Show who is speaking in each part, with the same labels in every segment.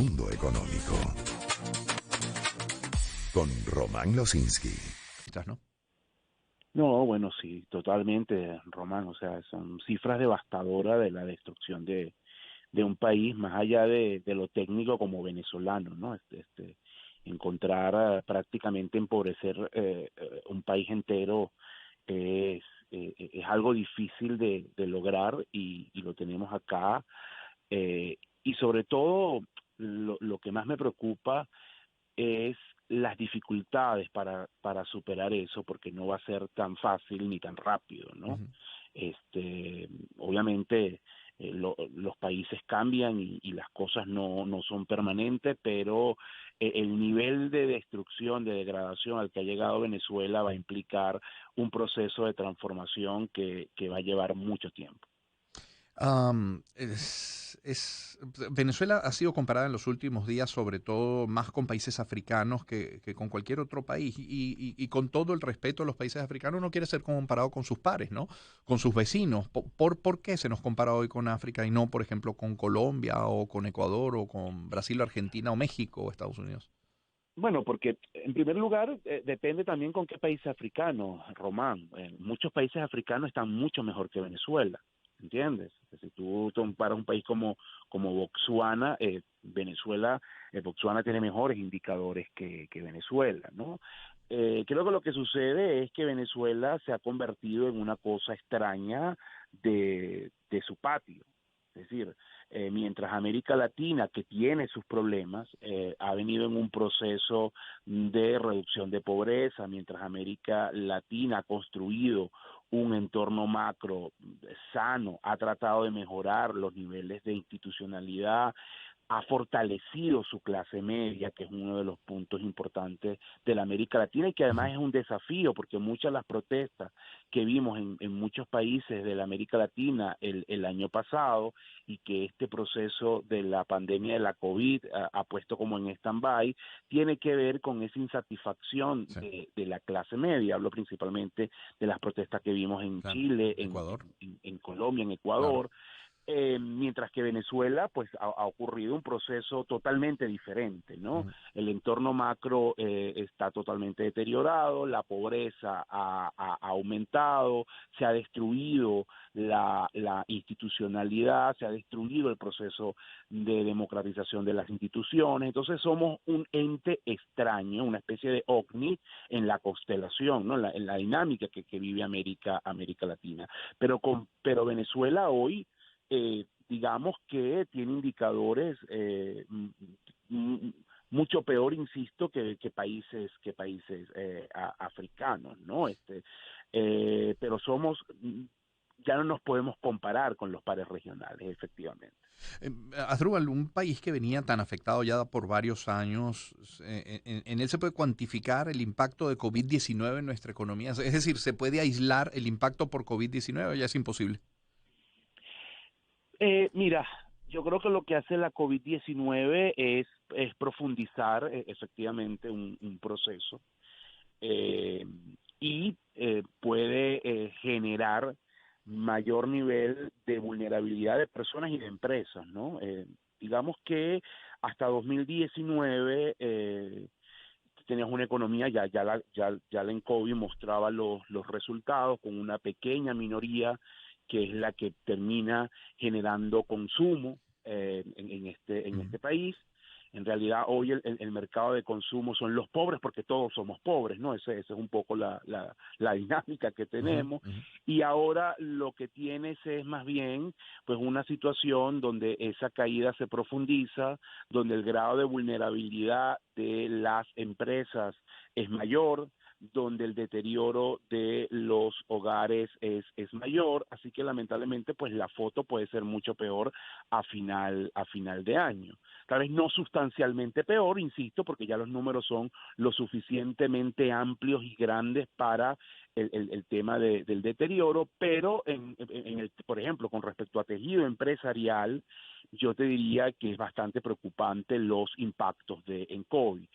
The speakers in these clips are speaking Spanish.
Speaker 1: Mundo Económico con Román Losinski.
Speaker 2: ¿No?
Speaker 3: No, bueno, sí, totalmente, Román. O sea, son cifras devastadoras de la destrucción de un país, más allá de lo técnico como venezolano, ¿no? Encontrar prácticamente empobrecer un país entero es algo difícil de lograr y lo tenemos acá. Y sobre todo, lo que más me preocupa es las dificultades para superar eso, porque no va a ser tan fácil ni tan rápido, ¿no?
Speaker 2: Uh-huh.
Speaker 3: Obviamente los países cambian y las cosas no son permanentes, pero el nivel de destrucción, de degradación al que ha llegado Venezuela va a implicar un proceso de transformación que va a llevar mucho tiempo.
Speaker 2: Venezuela ha sido comparada en los últimos días, sobre todo más con países africanos que con cualquier otro país. Y con todo el respeto a los países africanos, no quiere ser comparado con sus pares, ¿no? Con sus vecinos. ¿Por qué se nos compara hoy con África y no, por ejemplo, con Colombia o con Ecuador o con Brasil, Argentina o México o Estados Unidos?
Speaker 3: Bueno, porque en primer lugar depende también con qué país africano, Román. Muchos países africanos están mucho mejor que Venezuela, ¿entiendes? Si tú comparas un país como Botsuana, Botsuana tiene mejores indicadores que Venezuela, ¿no? Creo que lo que sucede es que Venezuela se ha convertido en una cosa extraña de su patio. Es decir, mientras América Latina, que tiene sus problemas, ha venido en un proceso de reducción de pobreza, mientras América Latina ha construido un entorno macro sano, ha tratado de mejorar los niveles de institucionalidad, ha fortalecido su clase media, que es uno de los puntos importantes de la América Latina y que además es un desafío, porque muchas de las protestas que vimos en muchos países de la América Latina el año pasado y que este proceso de la pandemia de la COVID ha puesto como en stand-by, tiene que ver con esa insatisfacción de la clase media. Hablo principalmente de las protestas que vimos en Chile,
Speaker 2: Ecuador.
Speaker 3: en Colombia, en Ecuador.
Speaker 2: Claro.
Speaker 3: Mientras que Venezuela pues ha ocurrido un proceso totalmente diferente, ¿no?
Speaker 2: Uh-huh.
Speaker 3: El entorno macro está totalmente deteriorado, la pobreza ha aumentado, se ha destruido la institucionalidad, se ha destruido el proceso de democratización de las instituciones. Entonces somos un ente extraño, una especie de ovni en la constelación, ¿no? En la dinámica que vive América Latina. Pero Venezuela hoy digamos que tiene indicadores mucho peor, insisto, que países africanos, ¿no? Pero ya no nos podemos comparar con los pares regionales, efectivamente.
Speaker 2: Asdrúbal, un país que venía tan afectado ya por varios años, en él se puede cuantificar el impacto de COVID-19 en nuestra economía. Es decir, ¿se puede aislar el impacto por COVID-19 o ya es imposible?
Speaker 3: Mira, yo creo que lo que hace la COVID-19 es profundizar efectivamente un proceso y puede generar mayor nivel de vulnerabilidad de personas y de empresas, ¿no? Digamos que hasta 2019 tenías una economía, ya la ENCOVI mostraba los resultados con una pequeña minoría que es la que termina generando consumo en este país. En realidad hoy el mercado de consumo son los pobres porque todos somos pobres, ¿no? Esa es un poco la dinámica que tenemos.
Speaker 2: Uh-huh.
Speaker 3: Y ahora lo que tienes es más bien pues una situación donde esa caída se profundiza, donde el grado de vulnerabilidad de las empresas es mayor, donde el deterioro de los hogares es mayor, así que lamentablemente pues la foto puede ser mucho peor a final de año. Tal vez no sustancialmente peor, insisto, porque ya los números son lo suficientemente amplios y grandes para el tema del deterioro, pero por ejemplo, con respecto a tejido empresarial, yo te diría que es bastante preocupante los impactos en COVID.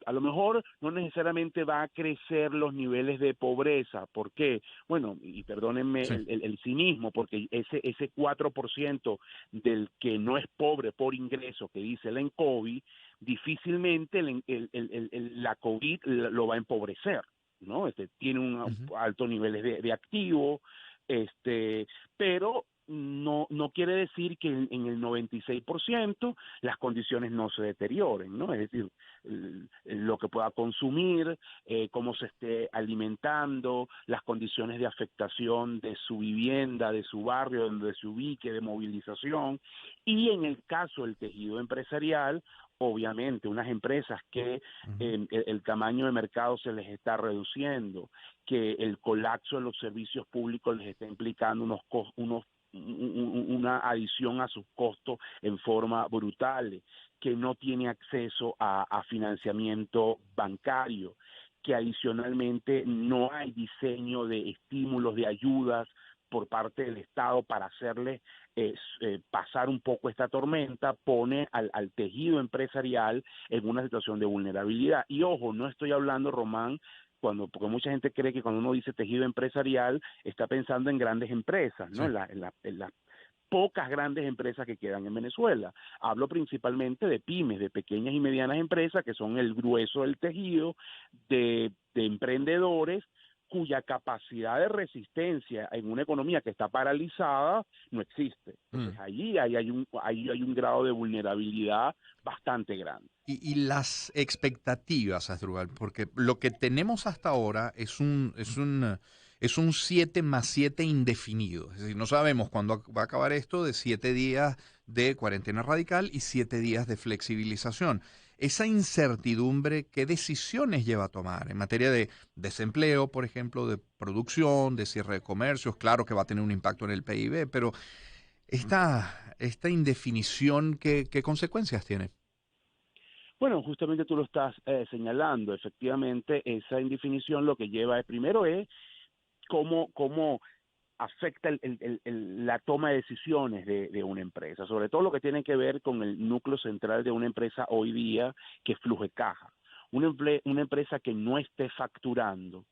Speaker 3: a lo mejor no necesariamente va a crecer los niveles de pobreza. ¿Por qué? Bueno, y perdónenme
Speaker 2: Sí.
Speaker 3: el cinismo, porque ese 4% del que no es pobre por ingreso que dice la ENCOVI, difícilmente la COVID lo va a empobrecer, ¿no? Tiene un
Speaker 2: Ujú.
Speaker 3: alto nivel de activo, pero no quiere decir que en el 96% las condiciones no se deterioren, ¿no? Es decir, lo que pueda consumir, cómo se esté alimentando, las condiciones de afectación de su vivienda, de su barrio, donde se ubique, de movilización. Y en el caso del tejido empresarial, obviamente, unas empresas que
Speaker 2: Ujú.
Speaker 3: el tamaño de mercado se les está reduciendo, que el colapso de los servicios públicos les está implicando una adición a sus costos en forma brutal, que no tiene acceso a financiamiento bancario, que adicionalmente no hay diseño de estímulos, de ayudas por parte del Estado para hacerle pasar un poco esta tormenta, pone al tejido empresarial en una situación de vulnerabilidad. Y ojo, no estoy hablando, Román, porque mucha gente cree que cuando uno dice tejido empresarial está pensando en grandes empresas,
Speaker 2: Sí.
Speaker 3: ¿no? En las pocas grandes empresas que quedan en Venezuela. Hablo principalmente de pymes, de pequeñas y medianas empresas, que son el grueso del tejido, de emprendedores cuya capacidad de resistencia en una economía que está paralizada no existe. Entonces
Speaker 2: Mm.
Speaker 3: ahí hay un grado de vulnerabilidad bastante grande.
Speaker 2: Y las expectativas, Asdrúbal, porque lo que tenemos hasta ahora es un 7 más 7 indefinido. Es decir, no sabemos cuándo va a acabar esto de 7 días de cuarentena radical y 7 días de flexibilización. Esa incertidumbre, ¿qué decisiones lleva a tomar en materia de desempleo, por ejemplo, de producción, de cierre de comercios? Claro que va a tener un impacto en el PIB, pero esta indefinición, ¿qué consecuencias tiene?
Speaker 3: Bueno, justamente tú lo estás señalando. Efectivamente, esa indefinición lo que lleva primero es cómo afecta la toma de decisiones de una empresa, sobre todo lo que tiene que ver con el núcleo central de una empresa hoy día, que es flujo de caja. Una empresa que no esté facturando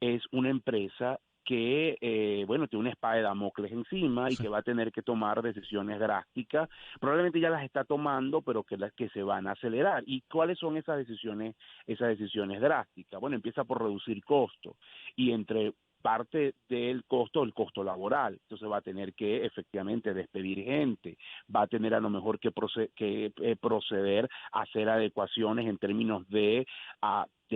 Speaker 3: es una empresa que, bueno, tiene una espada de Damocles encima y
Speaker 2: Sí.
Speaker 3: que va a tener que tomar decisiones drásticas. Probablemente ya las está tomando, pero que se van a acelerar. ¿Y cuáles son esas decisiones drásticas? Bueno, empieza por reducir costos y entre parte del costo, el costo laboral. Entonces va a tener que efectivamente despedir gente, va a tener a lo mejor que proceder a hacer adecuaciones en términos de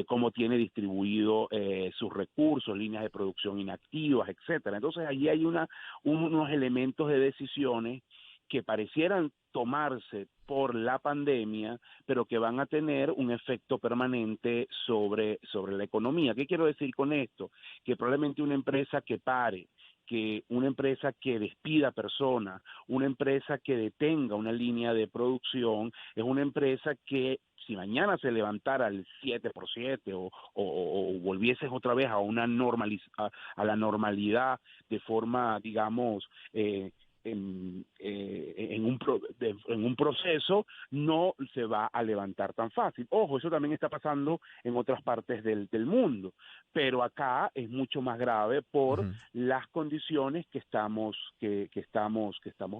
Speaker 3: cómo tiene distribuido sus recursos, líneas de producción inactivas, etcétera. Entonces allí hay unos elementos de decisiones que parecieran tomarse por la pandemia, pero que van a tener un efecto permanente sobre la economía. ¿Qué quiero decir con esto? Que probablemente una empresa que pare, que una empresa que despida personas, una empresa que detenga una línea de producción, es una empresa que si mañana se levantara el 7x7 o volvieses otra vez a la normalidad de forma, digamos, en un proceso, no se va a levantar tan fácil. Ojo, eso también está pasando en otras partes del mundo, pero acá es mucho más grave por
Speaker 2: Ujú.
Speaker 3: las condiciones que estamos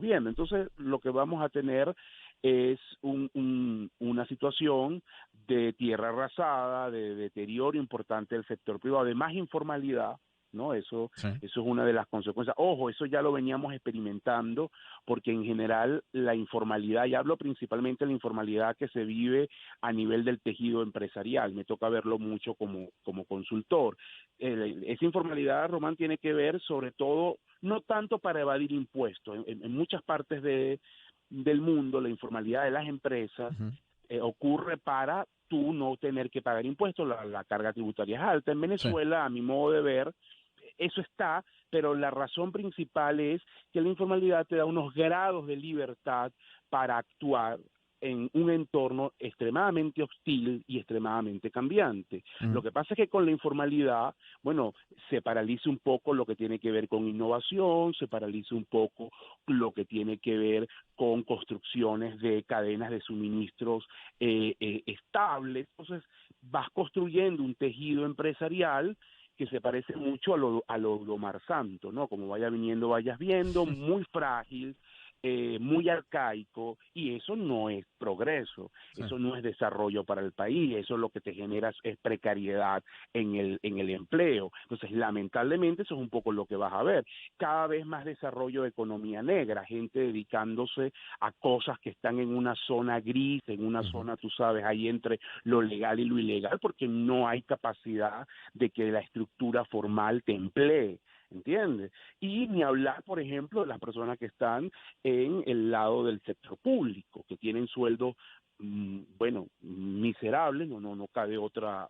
Speaker 3: viendo. Entonces, lo que vamos a tener es una situación de tierra arrasada, de deterioro importante del sector privado, de más informalidad, ¿no?
Speaker 2: Sí.
Speaker 3: Eso es una de las consecuencias. Ojo, eso ya lo veníamos experimentando, porque en general la informalidad, y hablo principalmente de la informalidad que se vive a nivel del tejido empresarial, me toca verlo mucho como consultor. Esa informalidad, Román, tiene que ver sobre todo, no tanto para evadir impuestos, en muchas partes del mundo la informalidad de las empresas
Speaker 2: Ujú.
Speaker 3: ocurre para tú no tener que pagar impuestos, la carga tributaria es alta. En
Speaker 2: Sí.
Speaker 3: Venezuela, a mi modo de ver, eso está, pero la razón principal es que la informalidad te da unos grados de libertad para actuar en un entorno extremadamente hostil y extremadamente cambiante. Lo que pasa es que con la informalidad, bueno, se paraliza un poco lo que tiene que ver con innovación, se paraliza un poco lo que tiene que ver con construcciones de cadenas de suministros estables. Entonces, vas construyendo un tejido empresarial que se parece mucho a lo Mar Santo, ¿no? Como vaya viniendo, vayas viendo, muy frágil, muy arcaico, y eso no es progreso,
Speaker 2: Sí.
Speaker 3: eso no es desarrollo para el país, eso lo que te genera es precariedad en el empleo. Entonces, lamentablemente, eso es un poco lo que vas a ver. Cada vez más desarrollo de economía negra, gente dedicándose a cosas que están en una zona gris, en una zona, tú sabes, ahí entre lo legal y lo ilegal, porque no hay capacidad de que la estructura formal te emplee. ¿Entiendes? Y ni hablar, por ejemplo, de las personas que están en el lado del sector público, que tienen sueldos, bueno, miserables, no cabe otra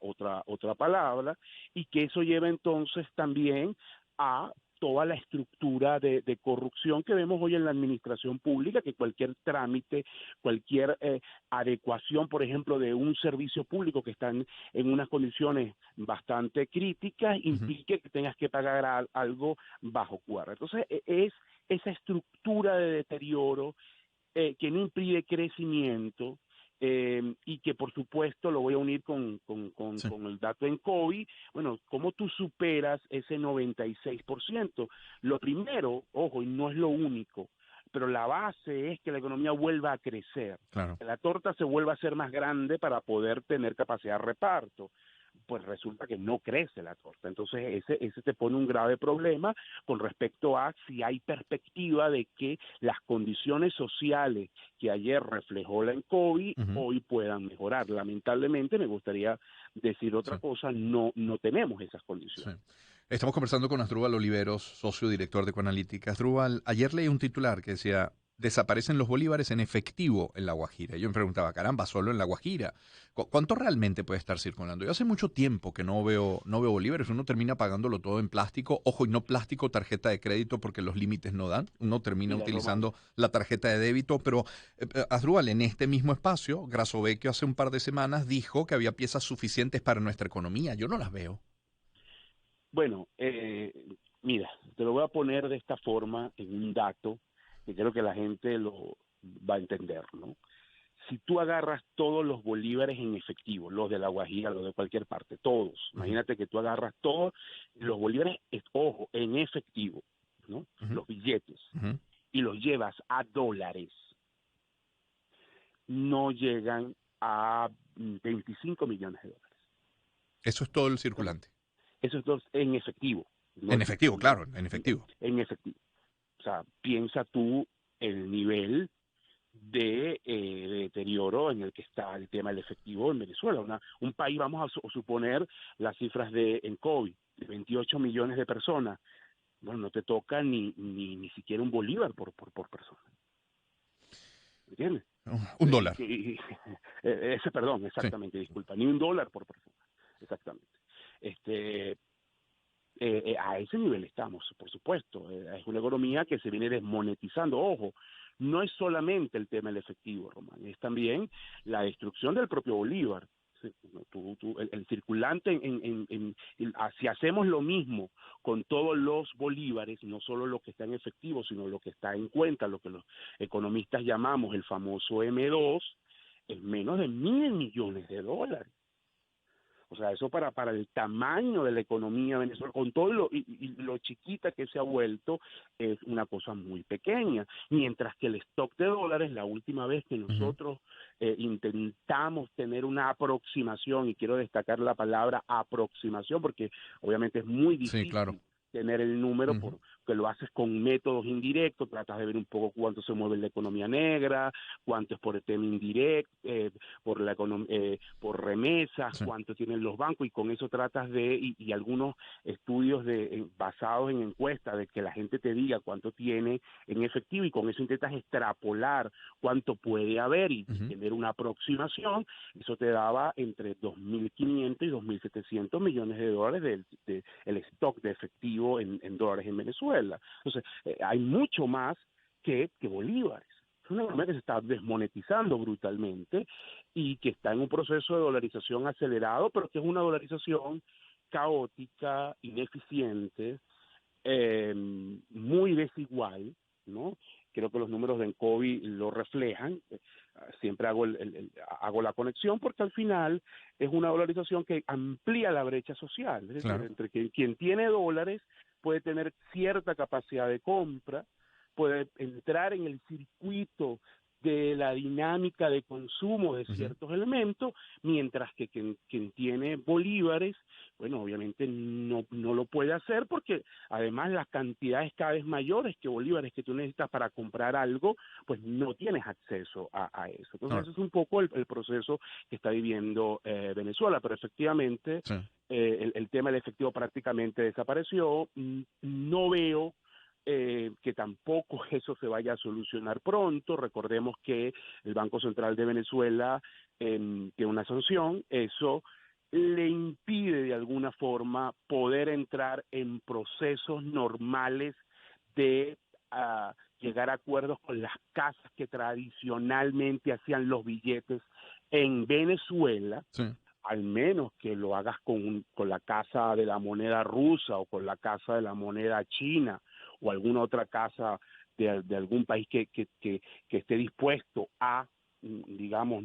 Speaker 3: palabra, y que eso lleva entonces también a toda la estructura de corrupción que vemos hoy en la administración pública, que cualquier trámite, cualquier adecuación, por ejemplo, de un servicio público que están en unas condiciones bastante críticas, implique que tengas que pagar algo bajo cuerda. Entonces, es esa estructura de deterioro que no impide crecimiento, y que por supuesto lo voy a unir con
Speaker 2: Sí.
Speaker 3: el dato en COVID. Bueno, ¿cómo tú superas ese 96%? Lo primero, ojo, y no es lo único, pero la base es que la economía vuelva a crecer,
Speaker 2: Claro.
Speaker 3: que la torta se vuelva a ser más grande para poder tener capacidad de reparto. Pues resulta que no crece la torta. Entonces ese te pone un grave problema con respecto a si hay perspectiva de que las condiciones sociales que ayer reflejó la COVID hoy puedan mejorar. Lamentablemente, me gustaría decir otra
Speaker 2: Sí.
Speaker 3: cosa, no tenemos esas
Speaker 2: Sí.
Speaker 3: condiciones.
Speaker 2: Estamos conversando con Asdrúbal Oliveros, socio director de Coanalítica. Asdrúbal, ayer leí un titular que decía: desaparecen los bolívares en efectivo en La Guajira. Y yo me preguntaba, caramba, solo en La Guajira. ¿Cuánto realmente puede estar circulando? Yo hace mucho tiempo que no veo bolívares. Uno termina pagándolo todo en plástico. Ojo, y no plástico, tarjeta de crédito, porque los límites no dan. Uno termina
Speaker 3: Mira, Román,
Speaker 2: utilizando la tarjeta de débito. Pero, Asdrúbal, en este mismo espacio, Grasovecchio hace un par de semanas dijo que había piezas suficientes para nuestra economía. Yo no las veo.
Speaker 3: bueno, mira, te lo voy a poner de esta forma en un dato que creo que la gente lo va a entender, ¿no? Si tú agarras todos los bolívares en efectivo, los de La Guajira, los de cualquier parte, todos, imagínate que tú agarras todos los bolívares, ojo, en efectivo, ¿no? Los billetes, y los llevas a dólares, no llegan a 25 millones de dólares.
Speaker 2: Eso es todo el circulante.
Speaker 3: Eso es en efectivo. No
Speaker 2: En efectivo, claro, en efectivo.
Speaker 3: En efectivo. O sea, piensa tú el nivel de deterioro en el que está el tema del efectivo en Venezuela. Un país, vamos a suponer las cifras en COVID, de 28 millones de personas. Bueno, no te toca ni siquiera un bolívar por persona. ¿Entiendes?
Speaker 2: Un dólar.
Speaker 3: Perdón,
Speaker 2: Sí.
Speaker 3: exactamente, disculpa, ni un dólar por persona. Exactamente. A ese nivel estamos, por supuesto. Es una economía que se viene desmonetizando. Ojo, no es solamente el tema del efectivo, Román, es también la destrucción del propio Bolívar. Sí, el circulante, si hacemos lo mismo con todos los bolívares, no solo lo que está en efectivo, sino lo que está en cuenta, lo que los economistas llamamos el famoso M2, es menos de 1.000 millones de dólares. O sea, eso para el tamaño de la economía venezolana, con todo lo chiquita que se ha vuelto, es una cosa muy pequeña. Mientras que el stock de dólares, la última vez que nosotros intentamos tener una aproximación, y quiero destacar la palabra aproximación, porque obviamente es muy
Speaker 2: Sí,
Speaker 3: difícil
Speaker 2: claro.
Speaker 3: tener el número, porque lo haces con métodos indirectos, tratas de ver un poco cuánto se mueve la economía negra, cuánto es por el tema indirecto, por remesas,
Speaker 2: Sí.
Speaker 3: cuánto tienen los bancos, y con eso tratas y algunos estudios basados en encuestas de que la gente te diga cuánto tiene en efectivo, y con eso intentas extrapolar cuánto puede haber y tener una aproximación. Eso te daba entre 2.500 y 2.700 millones de dólares el stock de efectivo en dólares en Venezuela. Entonces, hay mucho más que bolívares. una economía que se está desmonetizando brutalmente y que está en un proceso de dolarización acelerado, pero que es una dolarización caótica, ineficiente, muy desigual, ¿no? Creo que los números de Encovi lo reflejan. Siempre hago la conexión porque al final es una dolarización que amplía la brecha social. Es decir,
Speaker 2: Claro.
Speaker 3: entre quien tiene dólares puede tener cierta capacidad de compra, puede entrar en el circuito de la dinámica de consumo de ciertos elementos, mientras que quien tiene bolívares, bueno, obviamente no lo puede hacer porque además las cantidades cada vez mayores que bolívares que tú necesitas para comprar algo, pues no tienes acceso a eso. Entonces ese es un poco el proceso que está viviendo Venezuela, pero efectivamente
Speaker 2: Sí.
Speaker 3: el tema del efectivo prácticamente desapareció. No veo que tampoco eso se vaya a solucionar pronto. Recordemos que el Banco Central de Venezuela tiene una sanción, eso le impide de alguna forma poder entrar en procesos normales de llegar a acuerdos con las casas que tradicionalmente hacían los billetes en Venezuela.
Speaker 2: Sí.
Speaker 3: Al menos que lo hagas con la casa de la moneda rusa o con la casa de la moneda china o alguna otra casa de algún país que esté dispuesto a, digamos,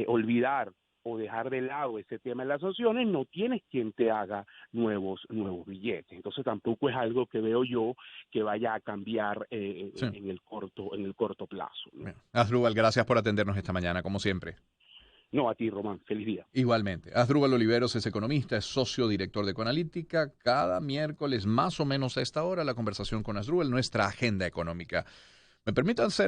Speaker 3: olvidar o dejar de lado ese tema de las sanciones, no tienes quien te haga nuevos billetes. Entonces tampoco es algo que veo yo que vaya a cambiar
Speaker 2: Sí.
Speaker 3: en el corto plazo, ¿no?
Speaker 2: Bien. Asdrúbal, gracias por atendernos esta mañana, como siempre.
Speaker 3: No, a ti, Román. Feliz día.
Speaker 2: Igualmente. Asdrúbal Oliveros es economista, es socio director de Ecoanalítica. Cada miércoles, más o menos a esta hora, la conversación con Asdrúbal, nuestra agenda económica. Me permitan hacer